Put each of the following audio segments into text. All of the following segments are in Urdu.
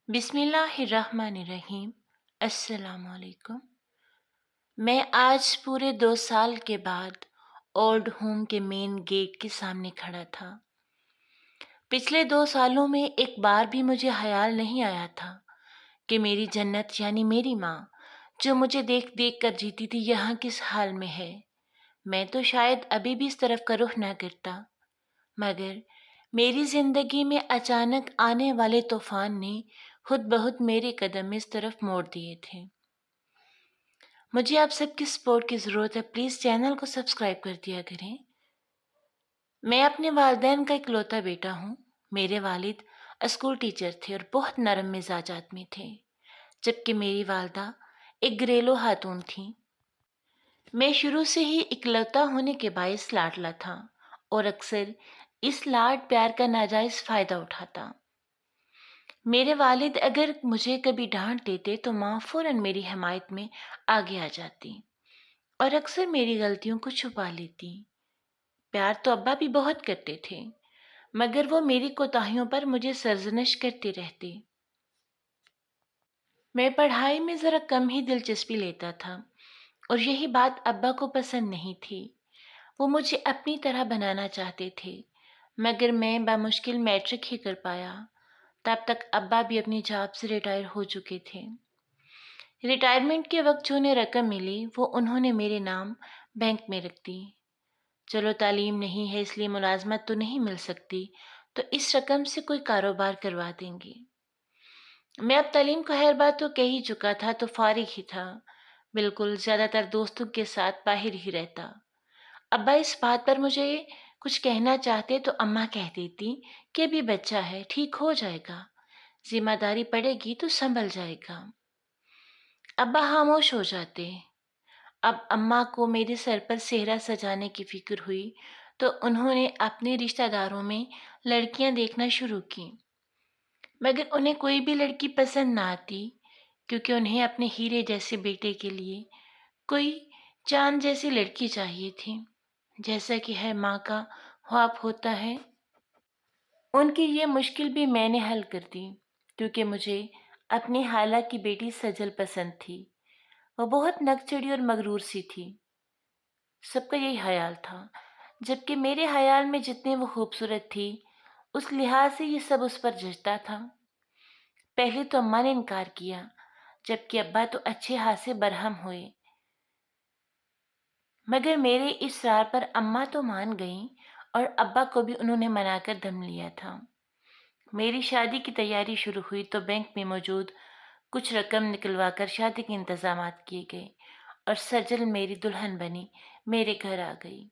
بسم اللہ الرحمن الرحیم۔ السلام علیکم۔ میں آج پورے 2 سال کے بعد اولڈ ہوم کے مین گیٹ کے سامنے کھڑا تھا۔ پچھلے 2 سالوں میں ایک بار بھی مجھے خیال نہیں آیا تھا کہ میری جنت یعنی میری ماں جو مجھے دیکھ دیکھ کر جیتی تھی یہاں کس حال میں ہے۔ میں تو شاید ابھی بھی اس طرف کا رخ نہ کرتا، مگر میری زندگی میں اچانک آنے والے طوفان نے خود بخود میرے قدم اس طرف موڑ دیے تھے۔ مجھے آپ سب کی سپورٹ کی ضرورت ہے، پلیز چینل کو سبسکرائب کر دیا کریں۔ میں اپنے والدین کا اکلوتا بیٹا ہوں۔ میرے والد اسکول ٹیچر تھے اور بہت نرم مزاج آدمی تھے، جبکہ میری والدہ ایک گھریلو خاتون تھیں۔ میں شروع سے ہی اکلوتا ہونے کے باعث لاڈلا تھا اور اکثر اس لاڈ پیار کا ناجائز فائدہ اٹھاتا۔ میرے والد اگر مجھے کبھی ڈانٹ دیتے تو ماں فوراً میری حمایت میں آگے آ جاتی اور اکثر میری غلطیوں کو چھپا لیتی۔ پیار تو ابا بھی بہت کرتے تھے، مگر وہ میری کوتاہیوں پر مجھے سرزنش کرتے رہتے۔ میں پڑھائی میں ذرا کم ہی دلچسپی لیتا تھا اور یہی بات ابا کو پسند نہیں تھی۔ وہ مجھے اپنی طرح بنانا چاہتے تھے، مگر میں بامشکل میٹرک ہی کر پایا۔ تب تک ابا بھی اپنی جاب سے ریٹائر ہو چکے تھے۔ ریٹائرمنٹ کے وقت جو انہیں رقم ملی وہ انہوں نے میرے نام بینک میں رکھ دی۔ چلو تعلیم نہیں ہے اس لیے ملازمت تو نہیں مل سکتی، تو اس رقم سے کوئی کاروبار کروا دیں گے۔ میں اب تعلیم کو خیر بات تو کہہ ہی چکا تھا تو فارغ ہی تھا، بالکل زیادہ تر دوستوں کے ساتھ باہر ہی رہتا۔ ابا اس بات پر مجھے کچھ کہنا چاہتے تو اماں کہہ دیتی کہ ابھی بچہ ہے، ٹھیک ہو جائے گا، ذمہ داری پڑے گی تو سنبھل جائے گا۔ ابا خاموش ہو جاتے۔ اب اماں کو میرے سر پر صحرا سجانے کی فکر ہوئی تو انہوں نے اپنے رشتہ داروں میں لڑکیاں دیکھنا شروع کی، مگر انہیں کوئی بھی لڑکی پسند نہ آتی، کیونکہ انہیں اپنے ہیرے جیسے بیٹے کے لیے کوئی چاند جیسی لڑکی چاہیے تھی، جیسا کہ ہے ماں کا خواب ہوتا ہے۔ ان کی یہ مشکل بھی میں نے حل کر دی، کیونکہ مجھے اپنی خالہ کی بیٹی سجل پسند تھی۔ وہ بہت نکچڑی اور مغرور سی تھی، سب کا یہی خیال تھا، جبکہ میرے خیال میں جتنے وہ خوبصورت تھی اس لحاظ سے یہ سب اس پر جچتا تھا۔ پہلے تو اماں نے انکار کیا، جبکہ ابا تو اچھے خاصے برہم ہوئے، مگر میرے اصرار پر اماں تو مان گئیں اور ابا کو بھی انہوں نے منا کر دم لیا تھا۔ میری شادی کی تیاری شروع ہوئی تو بینک میں موجود کچھ رقم نکلوا کر شادی کے انتظامات کیے گئے اور سجل میری دلہن بنی میرے گھر آ گئی۔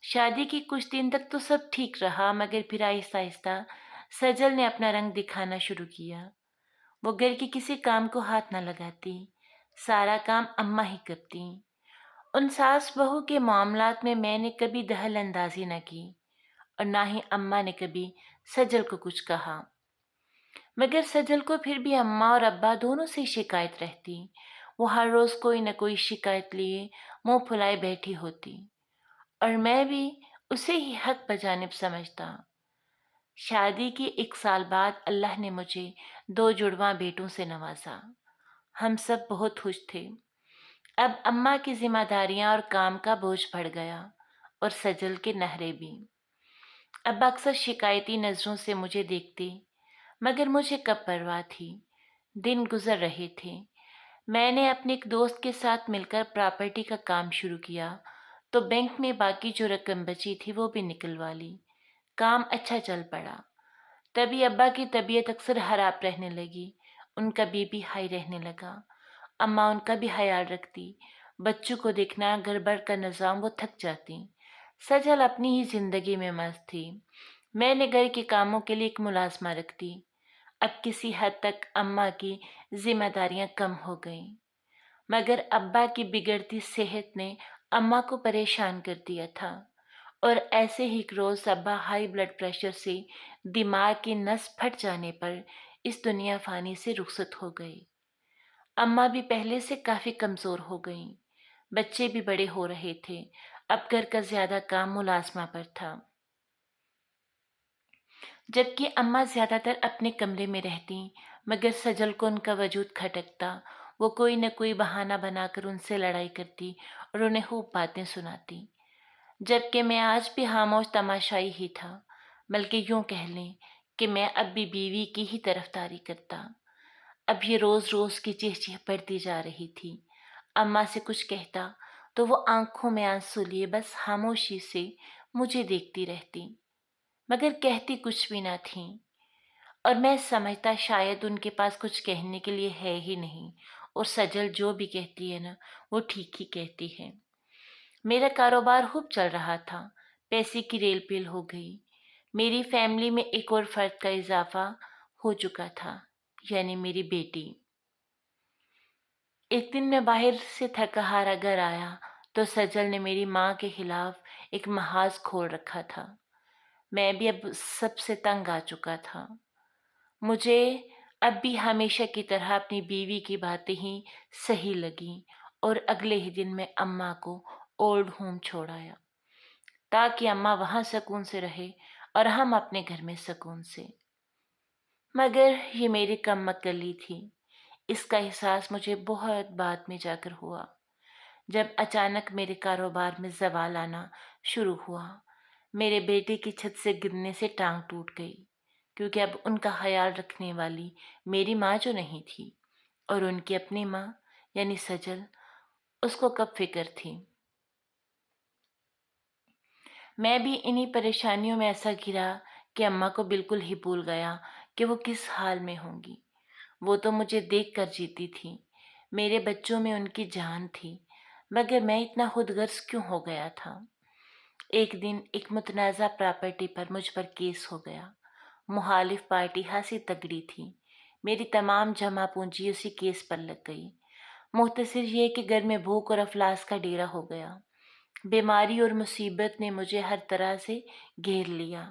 شادی کی کچھ دن تک تو سب ٹھیک رہا، مگر پھر آہستہ آہستہ سجل نے اپنا رنگ دکھانا شروع کیا۔ وہ گھر کے کسی کام کو ہاتھ نہ لگاتی، سارا کام اماں ہی کرتی۔ ان ساس بہو کے معاملات میں نے کبھی دخل اندازی نہ کی اور نہ ہی اماں نے کبھی سجل کو کچھ کہا، مگر سجل کو پھر بھی اماں اور ابا دونوں سے شکایت رہتی۔ وہ ہر روز کوئی نہ کوئی شکایت لیے منہ پھلائے بیٹھی ہوتی اور میں بھی اسے ہی حق بجانب سمجھتا۔ شادی کے 1 سال بعد اللہ نے مجھے 2 جڑواں بیٹوں سے نوازا۔ ہم سب بہت خوش تھے۔ اب اماں کی ذمہ داریاں اور کام کا بوجھ بڑھ گیا اور سجل کے نخرے بھی۔ اب اکثر شکایتی نظروں سے مجھے دیکھتے، مگر مجھے کب پرواہ تھی۔ دن گزر رہے تھے۔ میں نے اپنے ایک دوست کے ساتھ مل کر پراپرٹی کا کام شروع کیا تو بینک میں باقی جو رقم بچی تھی وہ بھی نکلوا لی۔ کام اچھا چل پڑا۔ تبھی ابا کی طبیعت اکثر خراب رہنے لگی، ان کا بی پی ہائی رہنے لگا۔ اماں ان کا بھی خیال رکھتی، بچوں کو دیکھنا، گھر بر کا نظام، وہ تھک جاتی۔ سجل اپنی ہی زندگی میں مست تھی۔ میں نے گھر کے کاموں کے لیے ایک ملازمہ رکھ دی۔ اب کسی حد تک اماں کی ذمہ داریاں کم ہو گئیں، مگر ابا کی بگڑتی صحت نے اماں کو پریشان کر دیا تھا اور ایسے ہی ایک روز ابا ہائی بلڈ پریشر سے دماغ کی نس پھٹ جانے پر اس دنیا فانی سے رخصت ہو گئے۔ اماں بھی پہلے سے کافی کمزور ہو گئیں، بچے بھی بڑے ہو رہے تھے، اب گھر کا زیادہ کام ملازمہ پر تھا۔ جبکہ اماں زیادہ تر اپنے کمرے میں رہتیں، مگر سجل کو ان کا وجود کھٹکتا۔ وہ کوئی نہ کوئی بہانہ بنا کر ان سے لڑائی کرتی اور انہیں خوب باتیں سناتی، جبکہ میں آج بھی خاموش تماشائی ہی تھا، بلکہ یوں کہہ لیں کہ میں اب بھی بیوی کی ہی طرفداری کرتا۔ اب یہ روز روز کی چیخ بڑھتی جا رہی تھی۔ اماں سے کچھ کہتا تو وہ آنکھوں میں آنسو لیے بس خاموشی سے مجھے دیکھتی رہتی، مگر کہتی کچھ بھی نہ تھیں، اور میں سمجھتا شاید ان کے پاس کچھ کہنے کے لیے ہے ہی نہیں، اور سجل جو بھی کہتی ہے نا، وہ ٹھیک ہی کہتی ہے۔ میرا کاروبار خوب چل رہا تھا، پیسے کی ریل پیل ہو گئی، میری فیملی میں ایک اور فرد کا اضافہ ہو چکا تھا، یعنی میری بیٹی۔ ایک دن میں باہر سے تھکا ہارا گھر آیا تو سجل نے میری ماں کے خلاف ایک محاذ کھول رکھا تھا۔ میں بھی اب سب سے تنگ آ چکا تھا۔ مجھے اب بھی ہمیشہ کی طرح اپنی بیوی کی باتیں ہی صحیح لگیں، اور اگلے ہی دن میں اماں کو اولڈ ہوم چھوڑ آیا، تاکہ اماں وہاں سکون سے رہے اور ہم اپنے گھر میں سکون سے۔ مگر یہ میری کم عقلی تھی۔ اس کا احساس مجھے بہت بعد میں جا کر ہوا، جب اچانک میرے کاروبار میں زوال آنا شروع ہوا۔ میرے بیٹے کی چھت سے گرنے سے ٹانگ ٹوٹ گئی، کیونکہ اب ان کا خیال رکھنے والی میری ماں جو نہیں تھی، اور ان کی اپنی ماں یعنی سجل، اس کو کب فکر تھی۔ میں بھی انہی پریشانیوں میں ایسا گھرا کہ اماں کو بالکل ہی بھول گیا کہ وہ کس حال میں ہوں گی۔ وہ تو مجھے دیکھ کر جیتی تھی، میرے بچوں میں ان کی جان تھی، مگر میں اتنا خود غرض کیوں ہو گیا تھا۔ ایک دن ایک متنازع پراپرٹی پر مجھ پر کیس ہو گیا۔ مخالف پارٹی خاصی تگڑی تھی، میری تمام جمع پونجی اسی کیس پر لگ گئی۔ مختصر یہ کہ گھر میں بھوک اور افلاس کا ڈیرا ہو گیا۔ بیماری اور مصیبت نے مجھے ہر طرح سے گھیر لیا،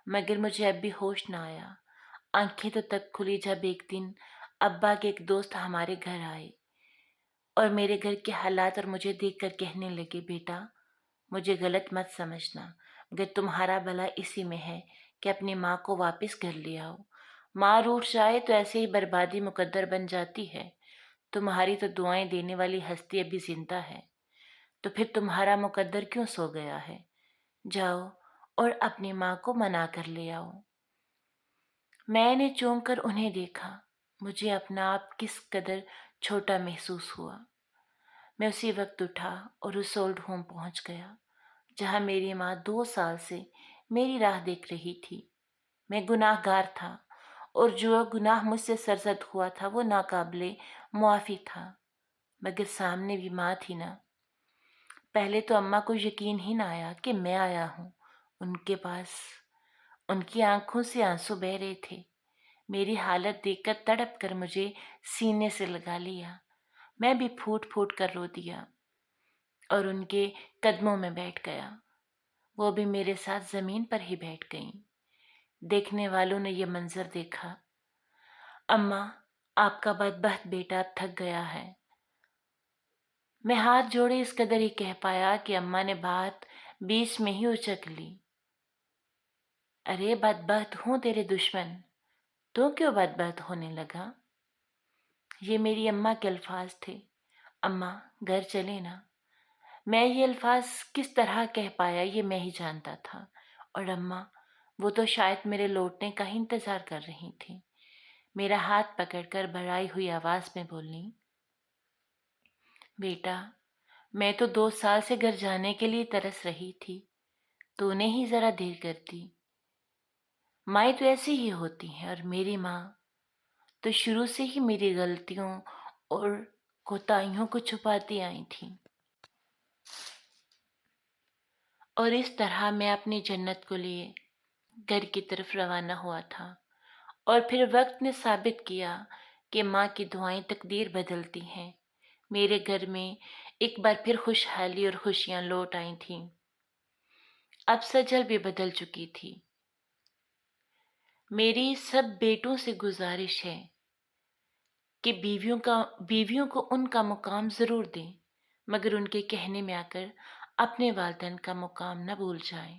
مگر مجھے اب بھی ہوش نہ آیا۔ آنکھیں تو تب کھلی جب ایک دن ابا کے ایک دوست ہمارے گھر آئے اور میرے گھر کے حالات اور مجھے دیکھ کر کہنے لگے، بیٹا مجھے غلط مت سمجھنا، مگر تمہارا بھلا اسی میں ہے کہ اپنی ماں کو واپس گھر لے آؤ۔ ماں روٹھ جائے تو ایسے ہی بربادی مقدر بن جاتی ہے۔ تمہاری تو دعائیں دینے والی ہستی ابھی زندہ ہے، تو پھر تمہارا مقدر کیوں سو گیا ہے؟ جاؤ اور اپنی ماں کو منا کر لے آؤ۔ میں نے چونک کر انہیں دیکھا، مجھے اپنا آپ کس قدر چھوٹا محسوس ہوا۔ میں اسی وقت اٹھا اور اس اولڈ ہوم پہنچ گیا، جہاں میری ماں 2 سال سے میری راہ دیکھ رہی تھی۔ میں گناہ گار تھا، اور جو گناہ مجھ سے سرزد ہوا تھا وہ ناقابل معافی تھا، مگر سامنے بھی ماں تھی نا۔ پہلے تو اماں کو یقین ہی نہ آیا کہ میں آیا ہوں ان کے پاس۔ ان کی آنکھوں سے آنسو بہہ رہے تھے۔ میری حالت دیکھ کر تڑپ کر مجھے سینے سے لگا لیا۔ میں بھی پھوٹ پھوٹ کر رو دیا اور ان کے قدموں میں بیٹھ گیا۔ وہ بھی میرے ساتھ زمین پر ہی بیٹھ گئیں۔ دیکھنے والوں نے یہ منظر دیکھا۔ اماں، آپ کا بدبخت بیٹا اب تھک گیا ہے۔ میں ہاتھ جوڑے اس قدر ہی کہہ پایا کہ اماں نے بات بیچ میں ہی اچک لی۔ ارے بدبخت ہوں تیرے دشمن، تو کیوں بدبخت ہونے لگا؟ یہ میری اماں کے الفاظ تھے۔ اماں گھر چلے نا۔ میں یہ الفاظ کس طرح کہہ پایا یہ میں ہی جانتا تھا، اور اماں وہ تو شاید میرے لوٹنے کا ہی انتظار کر رہی تھیں۔ میرا ہاتھ پکڑ کر بھرائی ہوئی آواز میں بولی، بیٹا میں تو 2 سال سے گھر جانے کے لیے ترس رہی تھی، تو نے ہی ذرا دیر کر دی۔ مائیں تو ایسی ہی ہوتی ہیں، اور میری ماں تو شروع سے ہی میری غلطیوں اور کوتاہیوں کو چھپاتی آئی تھی۔ اور اس طرح میں اپنی جنت کو لیے گھر کی طرف روانہ ہوا تھا، اور پھر وقت نے ثابت کیا کہ ماں کی دعائیں تقدیر بدلتی ہیں۔ میرے گھر میں ایک بار پھر خوشحالی اور خوشیاں لوٹ آئی تھیں۔ اب سجل بھی بدل چکی تھی۔ میری سب بیٹوں سے گزارش ہے کہ بیویوں کو ان کا مقام ضرور دیں، مگر ان کے کہنے میں آ کر اپنے والدین کا مقام نہ بھول جائیں۔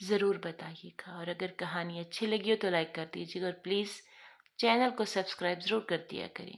ضرور بتائیے گا، اور اگر کہانی اچھی لگی ہو تو لائک کر دیجیے گا، اور پلیز چینل کو سبسکرائب ضرور کر دیا کریں۔